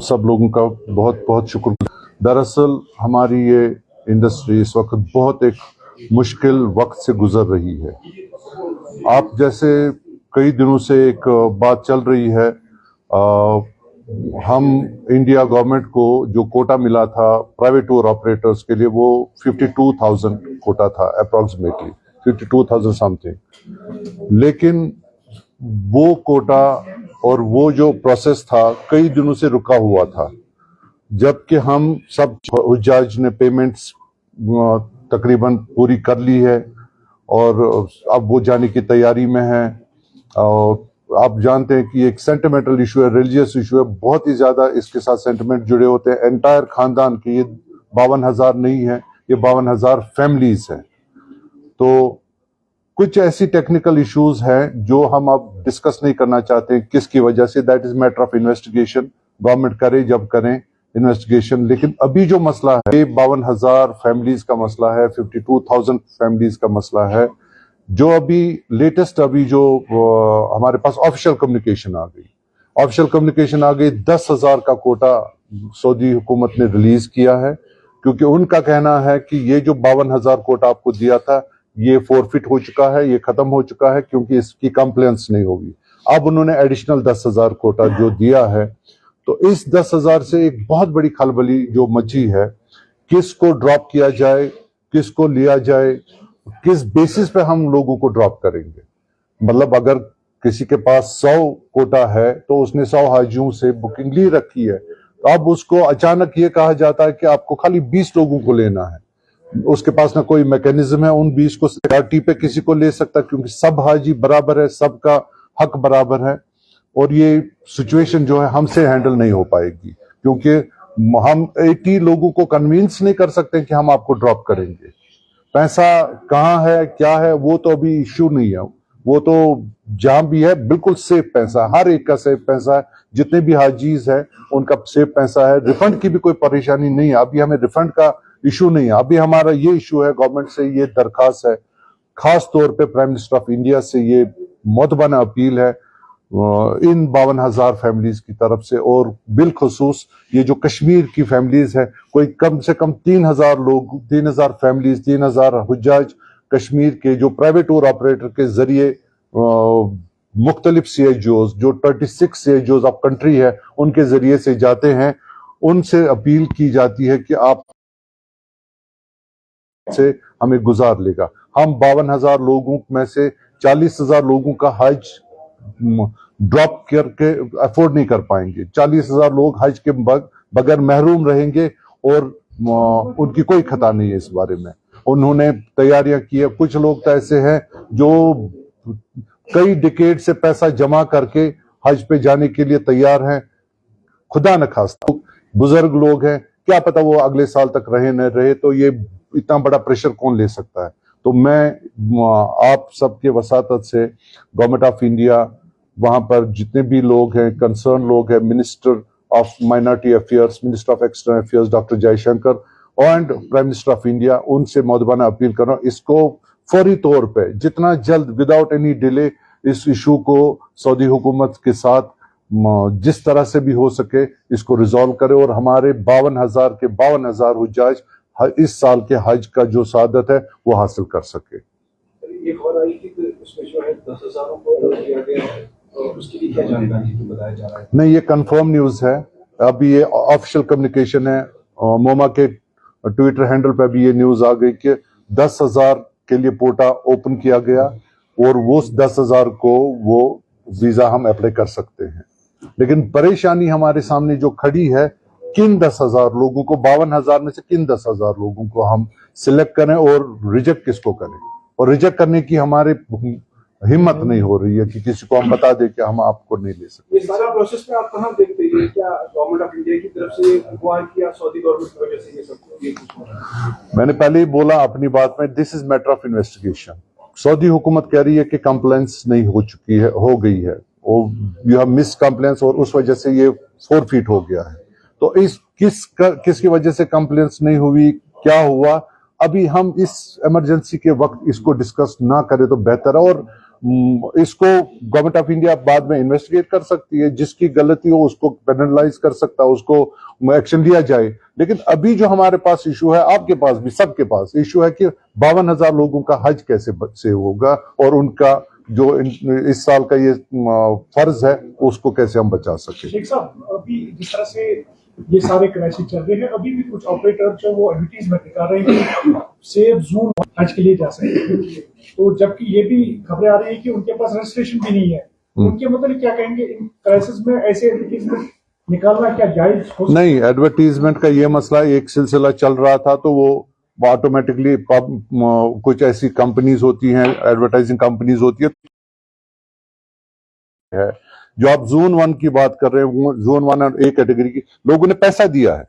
सब लोगों का बहुत बहुत शुक्र। दरअसल हमारी ये इंडस्ट्री इस वक्त बहुत एक मुश्किल वक्त से गुजर रही है। आप जैसे कई दिनों से एक बात चल रही है, हम इंडिया गवर्नमेंट को जो कोटा मिला था प्राइवेट टूर ऑपरेटर्स के लिए वो 52,000 कोटा था, अप्रॉक्सीमेटली 52,000 समथिंग। लेकिन वो कोटा और वो जो प्रोसेस था कई दिनों से रुका हुआ था, जबकि हम सब हुज्जाज ने पेमेंट्स तकरीबन पूरी कर ली है और अब वो जाने की तैयारी में है। आप जानते हैं कि एक सेंटिमेंटल इशू है, रिलीजियस इशू है, बहुत ही ज्यादा इसके साथ सेंटिमेंट जुड़े होते हैं। एंटायर खानदान के ये 52,000 नहीं है, ये 52,000 फैमिलीज हैं। तो कुछ ऐसी टेक्निकल इश्यूज हैं जो हम अब डिस्कस नहीं करना चाहते हैं किसकी वजह से। That is matter of investigation, government करे जब करें इन्वेस्टिगेशन। लेकिन अभी जो मसला है ये 52,000 फैमिलीज का मसला है, 52,000 फैमिलीज का मसला है, जो अभी लेटेस्ट अभी जो हमारे पास ऑफिशियल कम्युनिकेशन आ गई 10,000 का कोटा सऊदी हुकूमत ने रिलीज किया है, क्योंकि उनका कहना है कि ये जो 52,000 कोटा आपको दिया था ये फोरफिट हो चुका है, ये खत्म हो चुका है, क्योंकि इसकी कंप्लेंट्स नहीं होगी। अब उन्होंने एडिशनल 10,000 कोटा जो दिया है, तो इस 10,000 से एक बहुत बड़ी खलबली जो मची है, किसको ड्रॉप किया जाए, किसको लिया जाए, किस बेसिस पे हम लोगों को ड्रॉप करेंगे। मतलब अगर किसी के पास 100 कोटा है तो उसने 100 हाजियों से बुकिंग ली रखी है, तो अब उसको अचानक ये कहा जाता है कि आपको खाली 20 लोगों को लेना है। उसके पास ना कोई मैकेनिज्म है उन 20 को प्रायोरिटी पे किसी को ले सकता, क्योंकि सब हाजी बराबर है, सबका हक बराबर है। और ये सिचुएशन जो है हमसे हैंडल नहीं हो पाएगी, क्योंकि हम 80 लोगों को कन्विंस नहीं कर सकते कि हम आपको ड्रॉप करेंगे। पैसा कहाँ है क्या है वो तो अभी इश्यू नहीं है, वो तो जहां भी है बिल्कुल सेफ पैसा, हर एक का सेफ पैसा है, जितने भी हाजीज है उनका सेफ पैसा है। रिफंड की भी कोई परेशानी नहीं है, अभी हमें रिफंड का इशू नहीं है। अभी हमारा ये इशू है, गवर्नमेंट से ये दरखास्त है, खास तौर पे प्राइम मिनिस्टर ऑफ इंडिया से ये मुतबाना अपील है इन 52,000 फैमिलीज की तरफ से, और बिलखुसूस ये जो कश्मीर की फैमिलीज है, कोई कम से कम 3,000 लोग, 3,000 फैमिलीज, 3,000 हुज्जाज कश्मीर के जो प्राइवेट टूर ऑपरेटर के जरिए मुख्तलिफ CHOs जो 36 CHOs ऑफ कंट्री है उनके जरिए से जाते हैं, उनसे अपील की जाती है कि आप से हमें गुजार लेगा। हम 52,000 लोगों में से 40,000 लोगों का हज ड्रॉप करके अफोर्ड नहीं कर पाएंगे। 40,000 लोग हज के बगैर महरूम रहेंगे, और उनकी कोई खता नहीं है इस बारे में। उन्होंने तैयारियां की है। कुछ लोग तो ऐसे हैं जो कई डिकेड से पैसा जमा करके हज पे जाने के लिए तैयार हैं। खुदा न खास्ता बुजुर्ग लोग हैं, क्या पता वो अगले साल तक रहे न रहे, तो ये इतना बड़ा प्रेशर कौन ले सकता है। तो मैं आप सबके वसातत से गवर्नमेंट ऑफ इंडिया, वहां पर जितने भी लोग हैं, कंसर्न लोग हैं, minister of minority affairs, minister of external affairs doctor Jaishankar and prime minister of India, उनसे मौदबाना अपील कर रहा हूं, इसको फौरी तौर पे जितना जल्द विदाउट एनी डिले इस इशू को सऊदी हुकूमत के साथ जिस तरह से भी हो सके इसको रिजॉल्व करे, और हमारे 52,000 के 52,000 हुज्जाज इस साल के हज का जो सादत है वो हासिल कर सके। ये खबर आई कि उसमें जो है 10,000 को अलर्ट किया गया है, और उसकी भी क्या जानकारी है बताया जा रहा है? नहीं, ये कंफर्म न्यूज है, अभी ये ऑफिशियल कम्युनिकेशन है। मोमा के ट्विटर हैंडल पे भी ये न्यूज आ गई कि 10,000 के लिए पोर्टा ओपन किया गया, और वो 10,000 को वो वीजा हम अप्लाई कर सकते हैं। लेकिन परेशानी हमारे सामने जो खड़ी है, किन 10,000 लोगों को, 52,000 में से किन 10,000 लोगों को हम सिलेक्ट करें और रिजेक्ट किसको करें। और रिजेक्ट करने की हमारे हिम्मत नहीं हो रही है कि किसी को हम बता दें कि हम आपको नहीं ले सकते। ये सारा प्रोसेस में आप कहां देखते हैं, क्या गवर्नमेंट ऑफ इंडिया की तरफ से हुआ कि सऊदी गवर्नमेंट की वजह से ये सब? मैंने पहले ही बोला अपनी बात में, this is matter of investigation. Saudi हुकूमत कह रही है कि कंप्लेंट्स नहीं हो चुकी है, हो गई है, यू हैव मिस कंप्लेंट्स, और उस वजह से ये फोरफिट हो गया है। तो इस किसकी वजह से कंप्लेंट्स नहीं हुई, क्या हुआ, अभी हम इस इमरजेंसी के वक्त इसको डिस्कस ना करें तो बेहतर है। और اس کو گورنمنٹ آف انڈیا بعد میں انویسٹیگیٹ کر سکتی ہے, جس کی غلطی ہو اس کو پینلائز کر سکتا ہے, اس کو ایکشن لیا جائے. لیکن ابھی جو ہمارے پاس ایشو ہے, آپ کے پاس بھی, سب کے پاس ایشو ہے کہ 52,000 لوگوں کا حج کیسے سے ہوگا, اور ان کا جو اس سال کا یہ فرض ہے اس کو کیسے ہم بچا سکیں. شیخ صاحب, ابھی جس طرح سے یہ سارے کرائسس چل رہے ہیں, ابھی بھی کچھ آپریٹر جو وہ ایڈورٹیزمنٹ نکال رہے ہیں کہ سیف زون حج کے لیے جا سکتے ہیں, تو جبکہ یہ بھی خبریں آ رہی ہیں کہ ان کے پاس رجسٹریشن بھی نہیں ہے. ان کے متعلق کیا کہیں گے؟ ان کرائسس میں ایسے ایڈورٹیزمنٹ نکالنا کیا جائز ہو سکتا ہے؟ نہیں, ایڈورٹیزمنٹ کا یہ مسئلہ ایک سلسلہ چل رہا تھا, تو وہ آٹومیٹکلی کچھ ایسی کمپنیز ہوتی ہیں, ایڈورٹائزنگ کمپنیز ہوتی ہے. جو آپ زون 1 کی بات کر رہے ہیں, زون 1 اور اے کیٹیگری کی لوگوں نے پیسہ دیا ہے,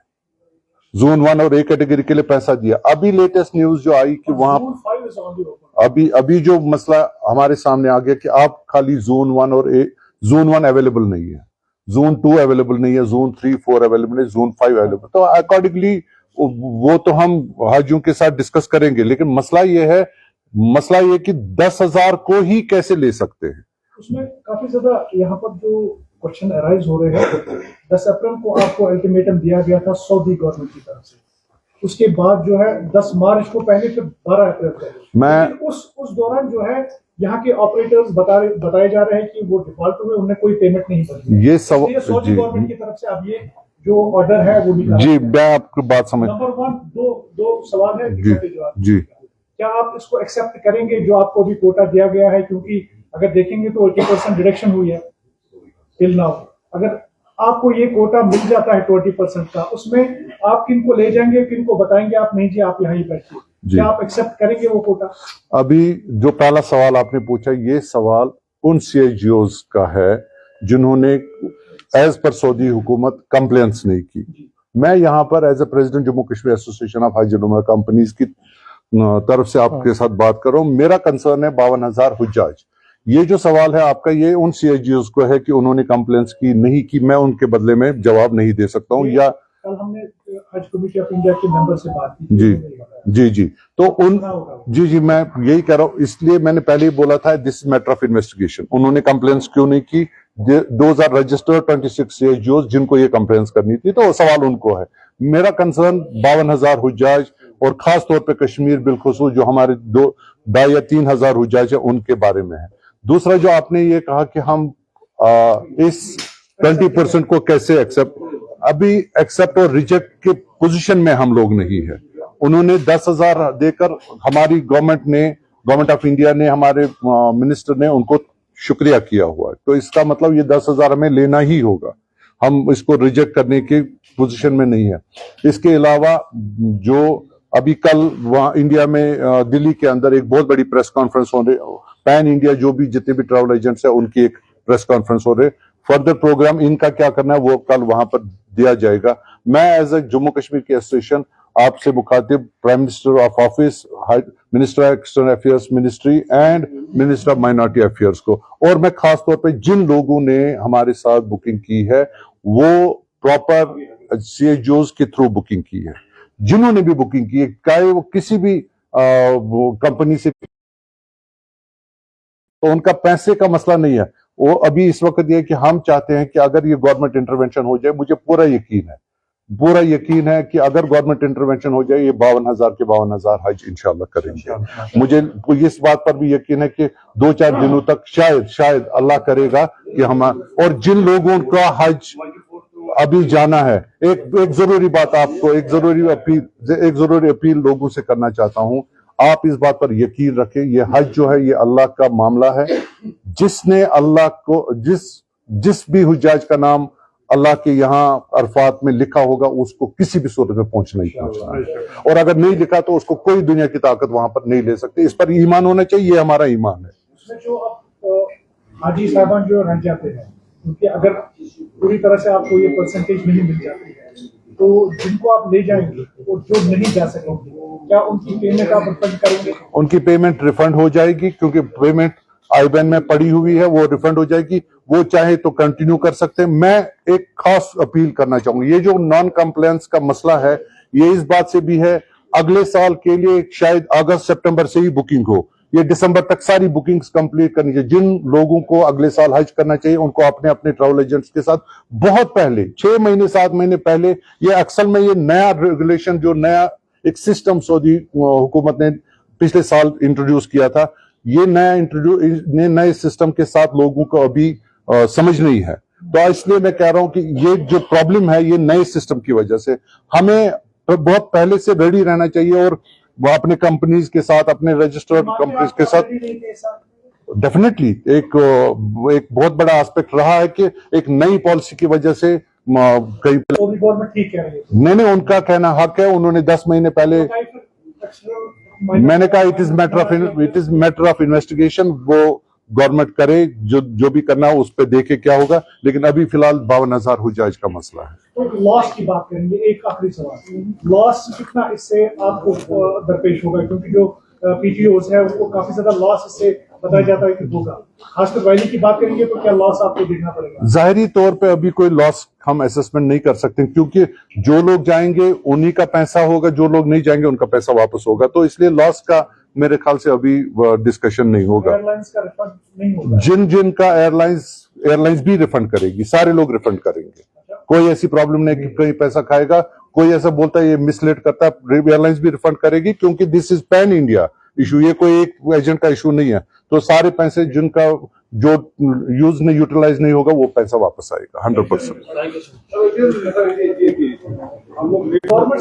زون 1 اور اے کیٹیگری کے لیے پیسہ دیا. ابھی لیٹسٹ نیوز جو آئی کہ وہاں Zone 5 is already open. ابھی جو مسئلہ ہمارے سامنے آ گیا کہ آپ خالی زون 1 اور اے, زون 1 اویلیبل نہیں ہے, زون 2 اویلیبل نہیں ہے, زون 3 4 اویلیبل نہیں, زون 5 اویلیبل. تو اکارڈنگلی وہ تو ہم حاجیوں کے ساتھ ڈسکس کریں گے, لیکن مسئلہ یہ کہ 10,000 کو ہی کیسے لے سکتے ہیں. اس میں کافی زیادہ یہاں پر جو کوشچن ارائز ہو رہے ہیں. 10 اپریل کو آپ کو الٹیمیٹم دیا گیا تھا سعودی گورنمنٹ کی طرف سے, اس کے بعد جو ہے 10 مارچ کو پہلے, پھر 12 اپریل کو. اس دوران جو ہے یہاں کے آپریٹرز بتائے جا رہے ہیں کہ وہ ڈیفالٹ ہوئے, انہوں نے کوئی پیمنٹ نہیں بھری. یہ سعودی گورنمنٹ کی طرف سے اب یہ جو آرڈر ہے وہ نکالا. جی, میں آپ کی بات سمجھ. نمبر 1, دو سوال ہے. جی, کیا آپ اس کو ایکسپٹ کریں گے جو آپ کو بھی کوٹا دیا گیا ہے؟ کیونکہ اگر دیکھیں گے تو 80% ڈیڈکشن ہوئی ہے ٹل ناؤ. اگر آپ کو یہ کوٹا مل جاتا ہے 20% کا, اس میں آپ کن کو لے جائیں گے, کن کو بتائیں گے آپ نہیں جی آپ یہاں ہی بیٹھیے؟ کیا آپ ایکسپٹ کریں گے وہ کوٹا؟ ابھی جو پہلا سوال آپ نے پوچھا, یہ سوال ان سی ایچ جی اوز کا ہے جنہوں نے ایز پر سعودی حکومت کمپلینس نہیں کی. میں یہاں پر as a president Jammu Kashmir association of Hajj and Umrah companies کی طرف سے آپ کے ساتھ بات کر رہا ہوں. میرا کنسرن ہے 52,000 حجاج. یہ جو سوال ہے آپ کا, یہ ان سی ایچ جی اوز کو ہے کہ انہوں نے کمپلینس کی نہیں کی. میں ان کے بدلے میں جواب نہیں دے سکتا ہوں. یا کل ہم نے حج کمیٹی آف انڈیا کے ممبر سے بات کی. جی تو میں یہی کہہ رہا ہوں, اس لیے میں نے پہلے ہی بولا تھا دس میٹر آف انویسٹیگیشن. انہوں نے کمپلینس کیوں نہیں کی؟ Does are registered 26 C H G Os جن کو یہ کمپلینس کرنی تھی, تو سوال ان کو ہے. میرا کنسرن 52,000 حجاج اور خاص طور پہ کشمیر بالخصوص جو ہمارے 2,500 یا 3,000 حجاج ہیں ان کے بارے میں ہے. دوسرا جو آپ نے یہ کہا کہ ہم اس 20% کو کیسے ایکسپٹ, ابھی ایکسپٹ اور ریجیکٹ کے پوزیشن میں ہم لوگ نہیں ہے. انہوں نے 10,000 دے کر ہماری گورنمنٹ آف انڈیا نے, ہمارے منسٹر نے ان کو شکریہ کیا ہوا ہے. تو اس کا مطلب یہ 10,000 ہمیں لینا ہی ہوگا, ہم اس کو ریجیکٹ کرنے کی پوزیشن میں نہیں ہے. اس کے علاوہ جو ابھی کل وہاں انڈیا میں دلی کے اندر ایک بہت بڑی پریس کانفرنس ہو رہی, پین انڈیا جو بھی جتنے بھی ٹریول ایجنٹس ہیں ان کی ایک پریس کانفرنس ہو رہی. فردر پروگرام ان کا کیا کرنا ہے وہ کل وہاں پر دیا جائے گا. میں ایز اے جموں کشمیر کی ایسوسیشن آپ سے مخاطب prime minister of office, minister of external affairs ministry and minister of minority affairs کو, اور میں خاص طور پہ جن لوگوں نے ہمارے ساتھ بکنگ کی ہے وہ پراپر سی ایچ اوز کے تھرو بکنگ کی ہے. جنہوں نے بھی بکنگ کی ہے, چاہے وہ کسی بھی کمپنی سے, تو ان کا پیسے کا مسئلہ نہیں ہے. وہ ابھی اس وقت یہ کہ ہم چاہتے ہیں کہ اگر یہ گورنمنٹ انٹرونشن ہو جائے, مجھے پورا یقین ہے کہ اگر گورنمنٹ انٹرونشن ہو جائے, یہ 52,000 کے 52,000 حج انشاءاللہ کریں گے. مجھے اس بات پر بھی یقین ہے کہ 2-4 دنوں تک شاید اللہ کرے گا کہ ہم, اور جن لوگوں کا حج ابھی جانا ہے, ایک ضروری بات آپ کو, ایک ضروری اپیل لوگوں سے کرنا چاہتا ہوں. آپ اس بات پر یقین رکھیں, یہ حج جو ہے یہ اللہ کا معاملہ ہے. جس نے اللہ کو, جس بھی حجاج کا نام اللہ کے یہاں عرفات میں لکھا ہوگا اس کو کسی بھی صورت میں پہنچنا ہے, اور اگر نہیں لکھا تو اس کو کوئی دنیا کی طاقت وہاں پر نہیں لے سکتی. اس پر ایمان ہونا چاہیے, یہ ہمارا ایمان ہے. اس میں جو اب حاجی صاحبان جو رہ جاتے ہیں, کیونکہ اگر پوری طرح سے آپ کو یہ پرسنٹیج نہیں مل جاتی ہے, تو جن کو آپ لے جائیں گے اور جو نہیں جا سکیں گے, کیا ان کی پیمنٹ آپ ریفنڈ کریں گے؟ ان کی پیمنٹ ریفنڈ ہو جائے گی, کیونکہ پیمنٹ آئی بین میں پڑی ہوئی ہے, وہ ریفنڈ ہو جائے گی. وہ چاہے تو کنٹینیو کر سکتے ہیں. میں ایک خاص اپیل کرنا چاہوں گا, یہ جو نان کمپلینس کا مسئلہ ہے یہ اس بات سے بھی ہے, اگلے سال کے لیے شاید اگست سپٹمبر سے ہی بکنگ ہو, ये दिसंबर तक सारी बुकिंग्स कंप्लीट करनी चाहिए। जिन लोगों को अगले साल हज करना चाहिए उनको अपने अपने ट्रैवल एजेंट्स के साथ बहुत पहले 6 महीने 7 महीने पहले, ये अक्सर में ये नया रेगुलेशन, जो नया एक सिस्टम सऊदी हुकूमत ने पिछले साल इंट्रोड्यूस किया था, ये नए सिस्टम के साथ लोगों को अभी समझ नहीं है। तो इसलिए मैं कह रहा हूं कि ये जो प्रॉब्लम है ये नए सिस्टम की वजह से, हमें बहुत पहले से रेडी रहना चाहिए और वो अपने कंपनीज के साथ, अपने रजिस्टर्ड कंपनीज के साथ डेफिनेटली एक बहुत बड़ा एस्पेक्ट रहा है कि एक नई पॉलिसी की वजह से कई सऊदी गवर्नमेंट ठीक कह रही है। नहीं, उनका कहना हक है। उन्होंने 10 महीने पहले मैंने कहा it is matter of investigation, वो गवर्नमेंट करे जो भी करना हो उस पर देखे क्या होगा, लेकिन अभी फिलहाल 52,000 हुज्जाज का मसला है। तो लॉस की बात करेंगे, एक आखिरी सवाल, लॉस कितना इससे आपको दरपेश होगा, क्योंकि जो पीटीओस है उनको काफी ज्यादा लॉस इससे बताया जाता है कि होगा, खासकर वैली की बात करेंगे तो क्या लॉस आपको देखना पड़ेगा? जाहिरी तौर पे अभी कोई लॉस हम असेसमेंट नहीं कर सकते, क्योंकि जो लोग जाएंगे उन्हीं का पैसा होगा, जो लोग नहीं जाएंगे उनका पैसा वापस होगा, तो इसलिए लॉस का मेरे ख्याल से अभी डिस्कशन नहीं होगा। एयरलाइंस का रिफंड नहीं होगा? जिन का एयरलाइंस भी रिफंड करेगी, सारे लोग रिफंड करेंगे, कोई ऐसी प्रॉब्लम नहीं कि कोई पैसा खाएगा, कोई ऐसा बोलता है ये मिसलीड करता है, एयरलाइंस भी रिफंड करेगी, क्योंकि this is pan India issue, ये कोई एक एजेंट का इशू नहीं है। तो सारे पैसे जिनका जो यूटिलाइज नहीं होगा वो पैसा वापस आएगा 100%। सर, हम लोग गवर्नमेंट